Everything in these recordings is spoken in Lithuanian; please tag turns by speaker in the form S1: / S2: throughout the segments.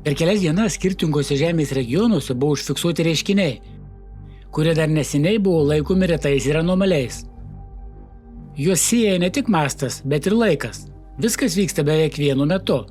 S1: Per kelias dienas skirtingose žemės regionuose buvo užfiksuoti reiškiniai, kurie dar neseniai buvo laikomi retais ir anomaliais. Juos sieja ne tik mastas, bet ir laikas. Viskas vyksta beveik vienu metu.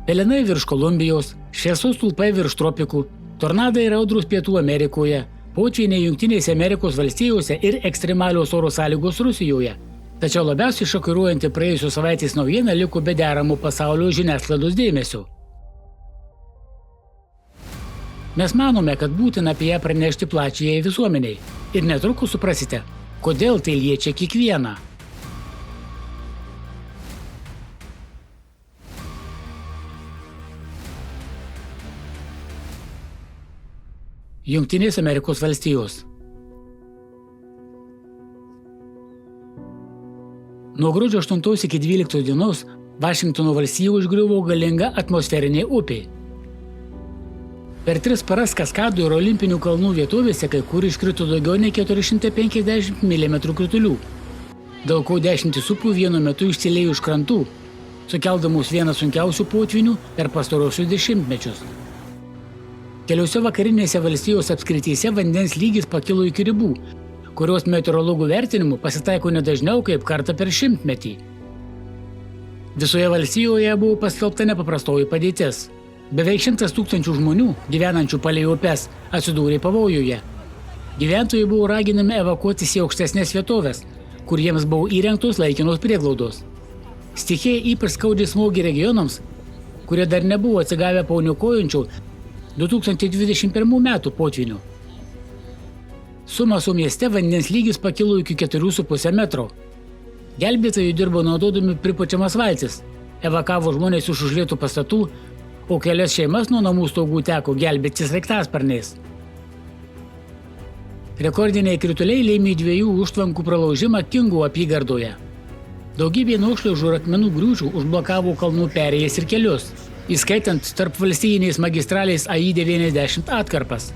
S1: Pelenai virš Kolumbijos, šviesos stulpai virš tropikų, tornadai ir audros Pietų Amerikoje, potvyniai Jungtinėse Amerikos valstijose ir ekstremalios oro sąlygos Rusijoje. Tačiau labiausiai šokiruojanti praėjusios savaitės naujiena liko be deramų pasaulio žiniasklaidos dėmesio. Mes manome, kad būtina apie ją pranešti plačiai visuomeniai. Ir netrukus suprasite, kodėl tai liečia kiekvieną. Jungtinės Amerikos valstijos. Nuo gruodžio 8 iki 12 dienos Vašingtono valstijoje užgriuvo galinga atmosferinė upė. Per 3 paras kaskadų ir olimpinių kalnų vietovėse kai kur iškrito daugiau nei 450 mm kritulių. Dėl ko 10 upių vienu metu išsiliejo iš krantų, sukeldamos vieną sunkiausių potvynių per pastarosius dešimtmečius. Keliose vakarinėse valstijos apskrityse vandens lygis pakilo iki ribų, kurios meteorologų vertinimu pasitaiko nedažniau kaip kartą per šimtmetį. Visoje valstijoje buvo paskelbta nepaprastoji padėtis. Beveik 100 000 žmonių, gyvenančių palei upes, atsidūrė pavojuje. Gyventojai buvo raginami evakuotis į aukštesnės vietovės, kur jiems buvo įrengtos laikinos prieglaudos. Stichija ypač skaudžiai smogė regionams, kurie dar nebuvo atsigavę po niokojančių 2021 metų potvynių. Sumaso mieste vandens lygis pakilo iki 4,5 metro. Gelbėtojai dirbo naudodami pripučiamas valtis, evakavo žmonės iš užlietų pastatų, o kelias šeimas nuo namų stogų teko gelbėti sraigtasparniais. Rekordiniai krituliai lėmė 2 užtvankų pralaužimą Kingų apygardoje. Daugybė nuošliaužų ir akmenų griūčių užblokavo kalnų perėjas ir kelius, įskaitant tarp valstijiniais magistraliais AI-90 atkarpas.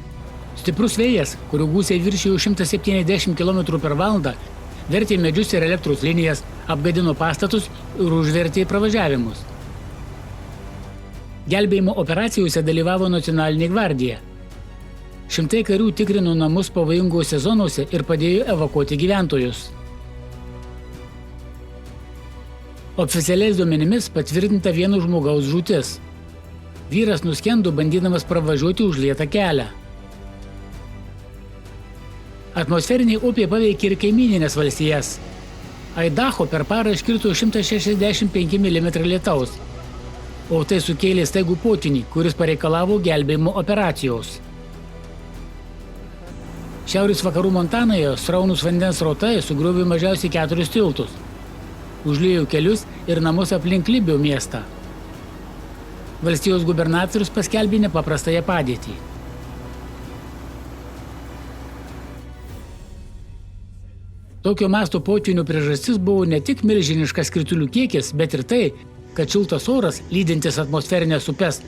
S1: Stiprus vėjas, kurių gūsiai viršijo 170 km/h, vertė medžius ir elektros linijas, apgadino pastatus ir užvertė pravažiavimus. Gelbėjimo operacijose dalyvavo Nacionalinė gvardija. Šimtai karių tikrino namus pavojingose zonose ir padėjo evakuoti gyventojus. Oficialiais duomenimis patvirtinta vieno žmogaus žūtis. Vyras nuskendo bandydamas pravažiuoti užlietą kelią. Atmosferinė upė paveikė ir kaimyninės valstijas. Aidaho per parą iškrito 165 mm lietaus, o tai sukėlė staigų potvynį, kuris pareikalavo gelbėjimo operacijos. Šiaurės vakarų Montanoje sraunūs vandens srautai sugriovė mažiausiai 4 tiltus, užliejo kelius ir namus aplink Libio miestą. Valstijos gubernatorius paskelbė nepaprastąją padėtį. Tokio masto potvynių priežastis buvo ne tik milžiniškas kritulių kiekis, bet ir tai, kad šiltas oras, lydintis atmosferinės upes,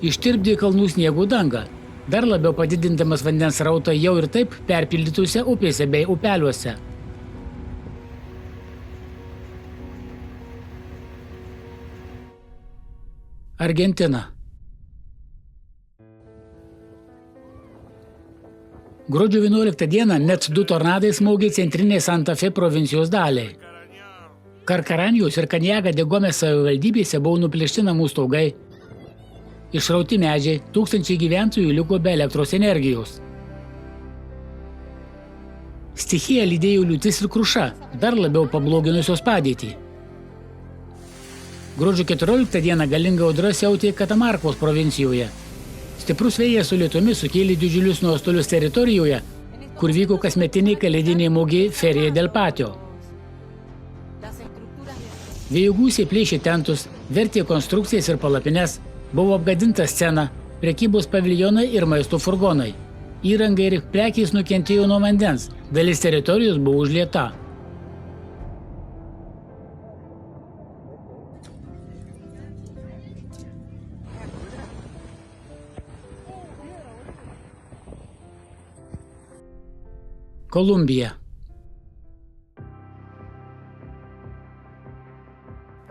S1: ištirpdė kalnų sniego dangą, dar labiau padidindamas vandens srautą jau ir taip perpildytose upėse bei upeliuose. Argentina. Gruodžio 11 dieną net 2 tornadai smogė centrinei Santa Fe provincijos daliai. Karkaranijos ir Kanjaga de Gomes savivaldybėse buvo nuplėšti namų stogai, išrauti medžiai, tūkstančiai gyventojų liko be elektros energijos. Stichiją lydėjo liūtis ir kruša, dar labiau pabloginusios padėtį. Gruodžio 14 dieną galinga audra siautė Katamarkos provincijoje. Stiprus vėjas su lietumis sukėlė didžiulius nuostolius teritorijoje, kur vyko kasmetiniai kalėdiniai mugė Feria del Patio. Vėjo gūsiai plėšė tentus, vertė konstrukcijas ir palapines, buvo apgadinta scena, prekybos paviljonai ir maisto furgonai. Įranga ir prekės nukentėjo nuo vandens, dalis teritorijos buvo užlieta. Kolumbija.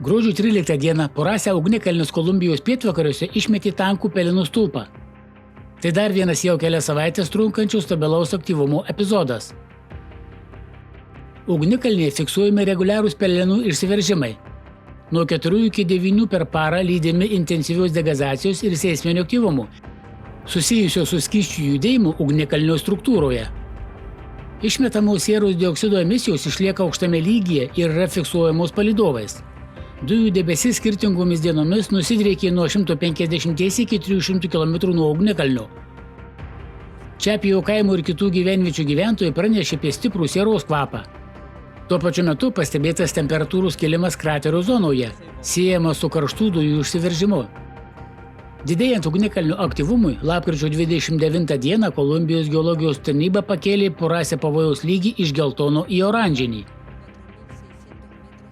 S1: Gruodžio 13 dieną porąsią ugnikalnius Kolumbijos pietvakariuose išmetė tankų pelenų stulpą. Tai dar vienas jau kelias savaitės trunkančių stabilaus aktyvumo epizodas. Ugnikalnyje fiksuojami reguliarūs pelenų išsiveržimai. Nuo 4 iki 9 per parą lydimi intensyvios degazacijos ir seisminio aktyvumo, susijusio su skysčių judėjimu ugnikalnio struktūroje. Išmetamos sieros dioksido emisijos išlieka aukštame lygyje ir yra fiksuojamos palydovais. Dujų debesis skirtingomis dienomis nusidriekė nuo 150 iki 300 km nuo ugnikalnio. Čapijau kaimų ir kitų gyvenviečių gyventojai pranešė apie stiprų sieros kvapą. Tuo pačiu metu pastebėtas temperatūrų kilimas kraterio zonoje, siejamas su karštų dujų išsiveržimu. Didėjant ugnikalnių aktyvumui, lapkričio 29 dieną Kolumbijos geologijos tarnyba pakėlė porąsią pavojaus lygį iš geltono į oranžinį.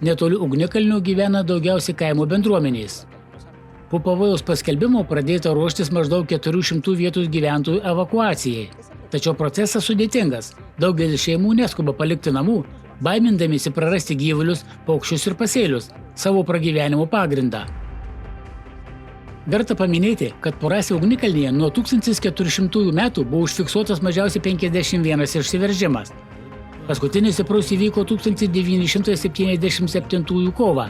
S1: Netoli ugnikalnių gyvena daugiausiai kaimo bendruomenės. Po pavojaus paskelbimo pradėta ruoštis maždaug 400 vietos gyventojų evakuacijai. Tačiau procesas sudėtingas. Daugelis šeimų neskuba palikti namų, baimindamiesi prarasti gyvulius, paukščius ir pasėlius, savo pragyvenimo pagrindą. Verta paminėti, kad porąsią ugnikalnyje nuo 1400 metų buvo užfiksuotas mažiausiai 51 išsiveržimas. Paskutinis stiprus įvyko 1977 kovą.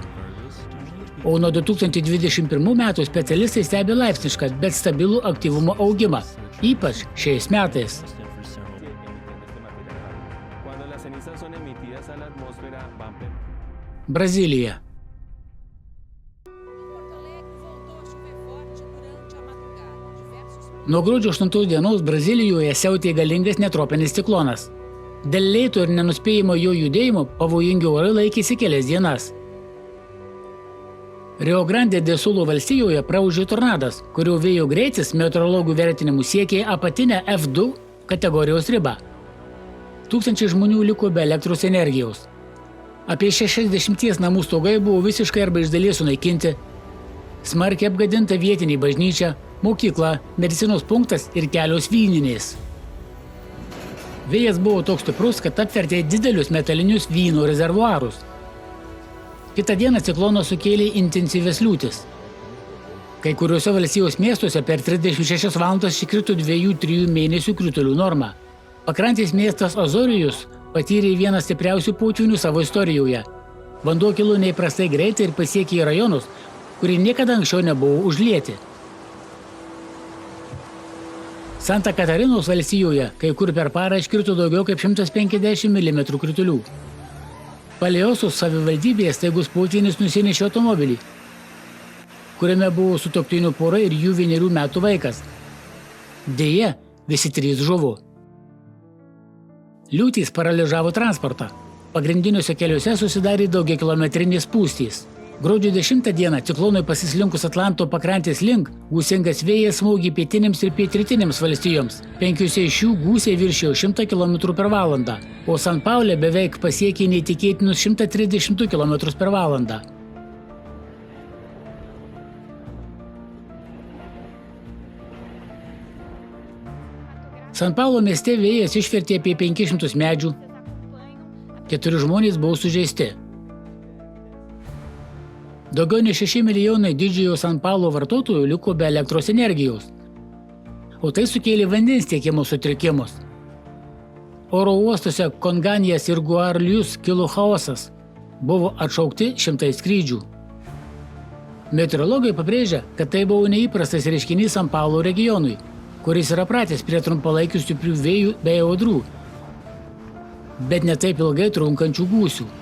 S1: O nuo 2021 metų specialistai stebi laipsnišką, bet stabilų aktyvumo augimą, ypač šiais metais. Brazilija. Nuo gruodžio 8 dienos Brazilijoje siautė galingas netropinis ciklonas. Dėl lėto ir nenuspėjimo jo judėjimo pavojingi orai laikėsi kelias dienas. Rio Grande do Sul valstijoje praūžė tornadas, kurio vėjo greitis meteorologų vertinimų siekė apatinę F2 kategorijos ribą. Tūkstančiai žmonių liko be elektros energijos. Apie 60 namų stogai buvo visiškai arba iš dalies sunaikinti. Smarkiai apgadinta vietinė bažnyčia, mokykla, medicinos punktas ir kelios vyninės. Vėjas buvo toks stiprus, kad apvertė didelius metalinius vyno rezervuarus. Kitą dieną ciklonas sukėlė intensyvias liūtis. Kai kuriuose valstijos miestuose per 36 valandas įkrito 2-3 mėnesių kritulių normą. Pakrantės miestas Azorijus patyrė vieną stipriausių potvynių savo istorijoje. Vanduo kilo neįprastai greitai ir pasiekė rajonus, kurie niekada anksčiau nebuvo užlieti. Santa Katarinos valstijoje kai kur per parą iškrito daugiau kaip 150 mm kritulių. Palėosos savivaldybėje staigus potvynis nusinešė automobilį, kuriame buvo sutuoktinių pora ir jų 1 metų vaikas. Deja, visi 3 žuvo. Liūtys paralyžavo transportą. Pagrindiniuose keliuose susidarė daugiakilometrinės spūstys. Gruodžio 10 dieną ciklonui pasislinkus Atlanto pakrantės link, gūsingas vėjas smogė pietinėms ir pietrytinėms valstijoms. 5 iš jų gūsiai viršijo 100 km per valandą, o San Paule beveik pasiekė neįtikėtinus 130 km per valandą. San Paulo mieste vėjas išvertė apie 500 medžių. 4 žmonės buvo sužeisti. Daugiau nei 6 milijonai didžiojo San Paulo vartotojų liko be elektros energijos, o tai sukėlė vandens tiekimo sutrikimus. Oro uostuose Konganijas ir Guarulhos kilo chaosas, buvo atšaukti 100 skrydžių. Meteorologai pabrėžia, kad tai buvo neįprastas reiškinys San Paulo regionui, kuris yra pratęs prie trumpalaikių stiprių vėjų bei audrų, bet ne taip ilgai trunkančių gūsių.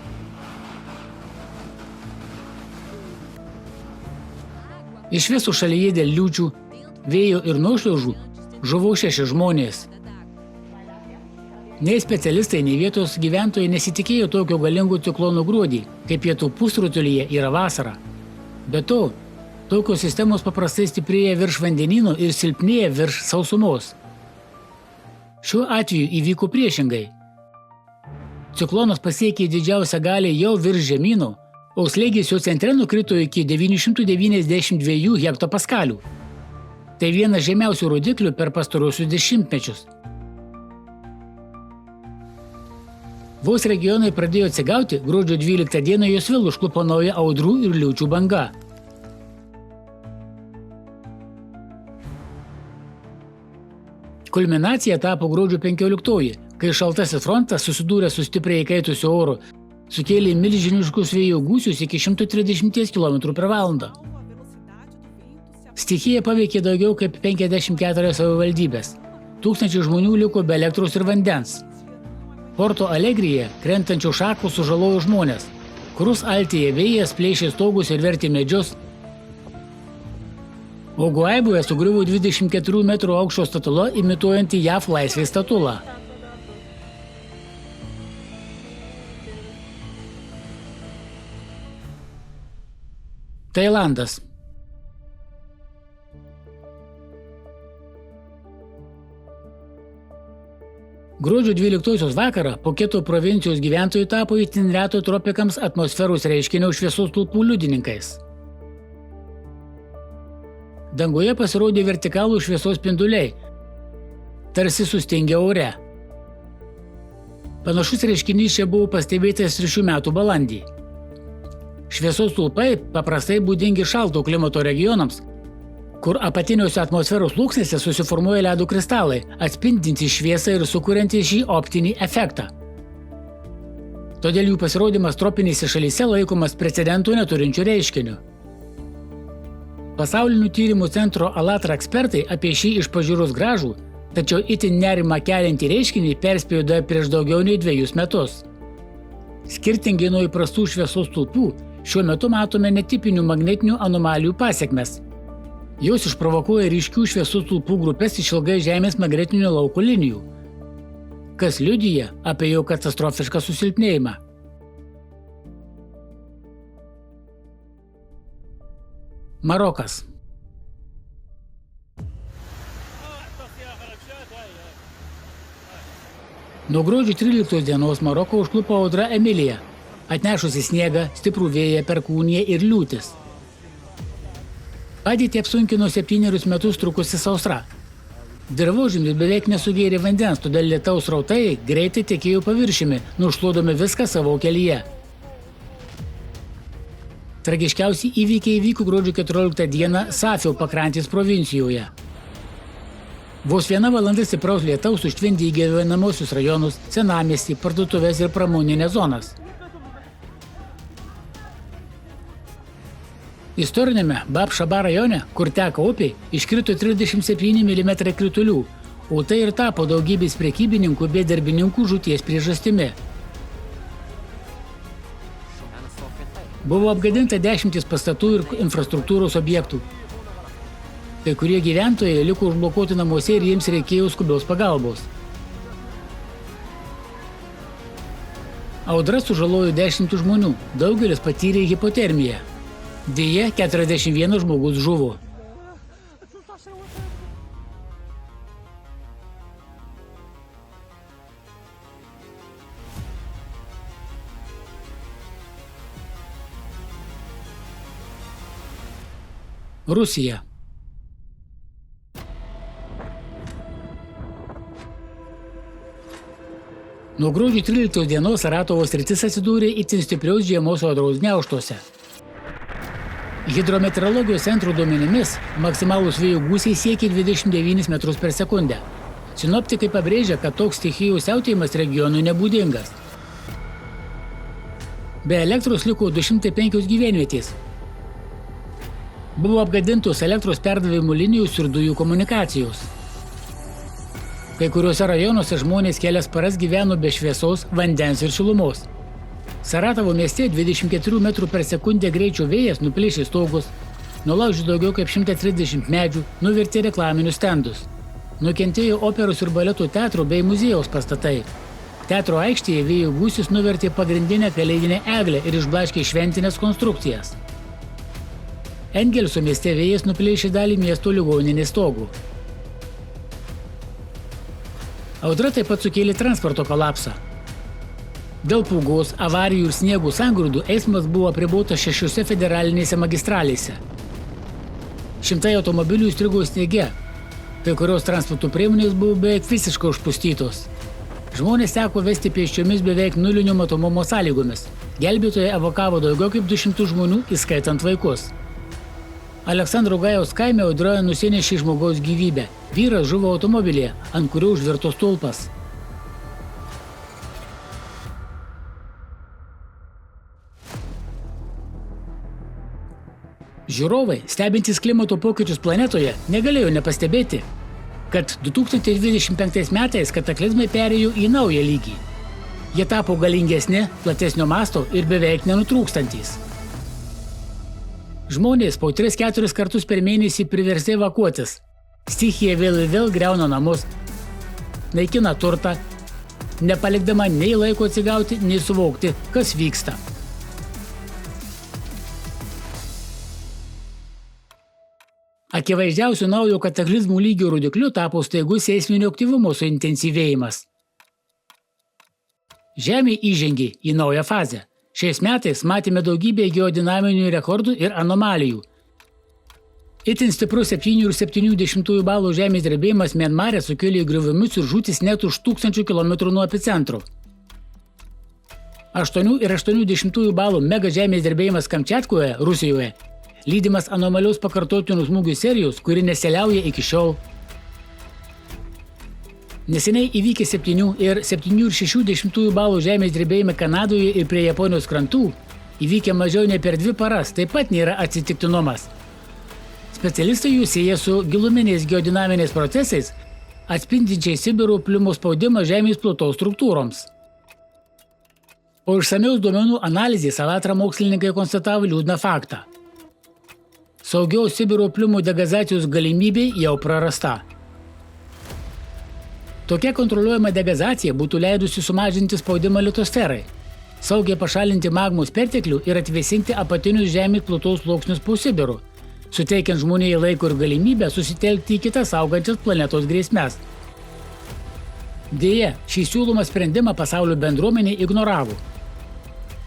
S1: Iš viso šalyje dėl liūčių, vėjo ir nuošliaužų žuvo 6 žmonės. Nei specialistai, nei vietos gyventojai nesitikėjo tokio galingo ciklono gruodį, kaip pietų pusrutulyje yra vasara. Be to, tokios sistemos paprastai stiprėja virš vandenyno ir silpnėja virš sausumos. Šiuo atveju įvyko priešingai. Ciklonas pasiekė didžiausią galią jau virš žemyno, o slėgis jo centre nukrito iki 992 hektopaskalių. Tai vienas žemiausių rodiklių per pastaruosius dešimtmečius. Vos regionai pradėjo atsigauti, gruodžio 12 dieną jos vėl užklupo nauja audrų ir liūčių banga. Kulminacija tapo gruodžio 15, kai šaltasis frontas susidūrė su stipriai įkaitusiu oru, sukėlė milžiniškus vėjo gūsius iki 130 km/h. Stichija paveikė daugiau kaip 54 savivaldybės. Tūkstančiai žmonių liko be elektros ir vandens. Porto Alegrėje krentančių šakų sužalojo žmonės. Krus Altėje vėjas plėšė stogus ir vertė medžius. O Guaiboje sugriuvo 24 metrų aukščio statula, imituojanti JAV laisvės statulą. Tailandas. Gruodžio 12 vakarą Puketo provincijos gyventojai tapo itin reto tropikams atmosferos reiškinio šviesos stulpų liudininkais. Danguje pasirodė vertikalų šviesos spinduliai, tarsi sustingę ore. Panašus reiškinys čia buvo pastebėtas ir šių metų balandį. Šviesos stulpai paprastai būdingi šalto klimato regionams, kur apatiniuose atmosferos sluoksniuose susiformuoja ledo kristalai, atspindintys šviesą ir sukuriantys šį optinį efektą. Todėl jų pasirodymas tropinėse šalyse laikomas precedentų neturinčių reiškinių. Pasaulinių tyrimų centro ALLATRA ekspertai apie šį iš pažiūros gražų, tačiau itin nerimą keliantį reiškinį perspėjo dar prieš daugiau nei 2 metus. Skirtingai nuo įprastų šviesos stulpų, šiuo metu matome netipinių magnetinių anomalijų pasekmes. Jos išprovokuoja ryškių šviesos stulpų grupės išilgai Žemės magnetinio lauko linijų, kas liudija apie jo katastrofišką susilpnėjimą. Marokas. Nuo gruodžio 13 dienos Maroko užklupo audra Emilija, atnešusi sniegą, stiprų vėją, perkūniją ir liūtis. Padėtį apsunkino 7 metus trukusi sausra. Dirvožemis beveik nesugėrė vandens, todėl lietaus srautai greitai tekėjo paviršiumi, nušluodami viską savo kelyje. Tragiškiausi įvykiai įvyko gruodžio 14 dieną Safio pakrantės provincijoje. Vos 1 valanda stipraus lietaus užtvindė į gyvenamosius rajonus, senamiestį, parduotuves ir pramoninės zonas. Istorinėme Bab Šaba rajone, kur teka upė, iškrito 37 mm kritulių, o tai ir tapo daugybės prekybininkų bei darbininkų žūties priežastimi. Buvo apgadinta 10 pastatų ir infrastruktūros objektų. Kai kurie gyventojai liko užblokuoti namuose ir jiems reikėjo skubios pagalbos. Audra sužalojo 10 žmonių, daugelis patyrė hipotermiją. Deja, 41 žmogus žuvo. Rusija. Nuo gruodžio 13 dienos Saratovo sritis atsidūrė itin stipriaus žiemos audros gniaužtuose. Hidrometeorologijos centro duomenimis maksimalūs vėjo gūsiai siekia 29 metrus per sekundę. Sinoptikai pabrėžia, kad toks stichijų siautėjimas regionui nebūdingas. Be elektros liko 205 gyvenvietės. Buvo apgadintos elektros perdavimo linijos ir dujų komunikacijos. Kai kuriuose rajonuose žmonės kelias paras gyveno be šviesos, vandens ir šilumos. Saratovo mieste 24 metrų per sekundę greičio vėjas nuplėšė stogus, nulaužė daugiau kaip 130 medžių, nuvertė reklaminius stendus. Nukentėjo operos ir baleto teatro bei muziejaus pastatai. Teatro aikštėje vėjo gūsis nuvertė pagrindinę kalėdinę eglę ir išblaškė šventinės konstrukcijas. Engelso mieste vėjas nuplėšė dalį miesto ligoninės stogų. Audra taip pat sukėlė transporto kolapsą. Dėl pūgos, avarijų ir sniegų sangrūdų eismas buvo apribotas 6 federalinėse magistralėse. Šimtai automobilių įstrigo sniege, kai kurios transporto priemonės buvo beveik visiškai užpustytos. Žmonės teko vesti pėsčiomis beveik nulinio matomumo sąlygomis. Gelbėtojai evakavo daugiau kaip 200 žmonių, įskaitant vaikus. Aleksandro Gajaus kaime audra nusinešė žmogaus gyvybę. Vyras žuvo automobilyje, ant kurio užvirto stulpas. Žiūrovai, stebintys klimato pokyčius planetoje, negalėjo nepastebėti, kad 2025 metais kataklizmai perėjo į naują lygį. Jie tapo galingesni, platesnio masto ir beveik nenutrūkstantys. Žmonės po 3-4 kartus per mėnesį priversti evakuotis. Stichija vėl ir vėl griauna namus, naikina turtą, nepalikdama nei laiko atsigauti, nei suvokti, kas vyksta. Akivaizdžiausiu naujo kataklizmų lygio rodikliu tapo staigus seisminio aktyvumo suintensyvėjimas. Žemė įžengė į naują fazę. Šiais metais matėme daugybę geodinaminių rekordų ir anomalijų. Itin stiprus 7,7 balų žemės drebėjimas Mianmare sukėlė griovimus ir žūtis net už 1000 km nuo epicentro. 8,8 balų mega žemės drebėjimas Kamčiatkoje, Rusijoje, lydimas anomalios pakartotinų smūgių serijos, kuri nesiliauja iki šiol. Neseniai įvykė 7 ir 7,6 balų žemės drebėjimai Kanadoje ir prie Japonijos krantų, įvykę mažiau nei per 2 paras, taip pat nėra atsitiktinumas. Specialistai jų sieja su giluminiais geodinaminiais procesais, atspindinčiais Sibiro plimo spaudimą žemės plutos struktūroms. Po išsamiaus duomenų analizės Alatra mokslininkai konstatavo liūdną faktą. Saugiaus Sibiro plimo degazacijos galimybė jau prarasta. Tokia kontroliuojama degazacija būtų leidusi sumažinti spaudimą litosferai, saugiai pašalinti magmos perteklių ir atvėsinti apatinius žemės plutos sluoksnius po Sibiru, suteikiant žmonijai laiko ir galimybę susitelkti į kitas augančias planetos grėsmes. Deja, šį siūlomą sprendimą pasaulio bendruomenė ignoravo.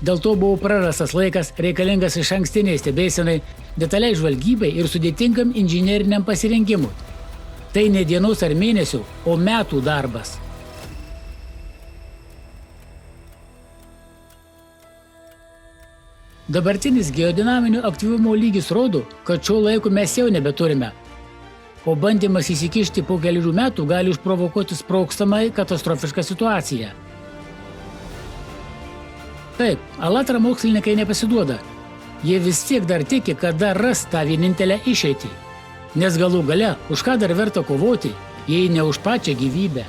S1: Dėl to buvo prarastas laikas reikalingas išankstiniai stebėsenai, detaliai žvalgybai ir sudėtingam inžineriniam pasirengimui. Tai ne dienos ar mėnesių, o metų darbas. Dabartinis geodinaminio aktyvumo lygis rodo, kad šio laiko mes jau nebeturime, o bandymas įsikišti po kelių metų gali išprovokuoti sprogstamai katastrofišką situaciją. Taip, Alatra mokslininkai nepasiduoda. Jie vis tiek dar tiki, kad dar ras tą vienintelę išeitį. Nes galų gale, už ką dar verta kovoti, jei ne už pačią gyvybę.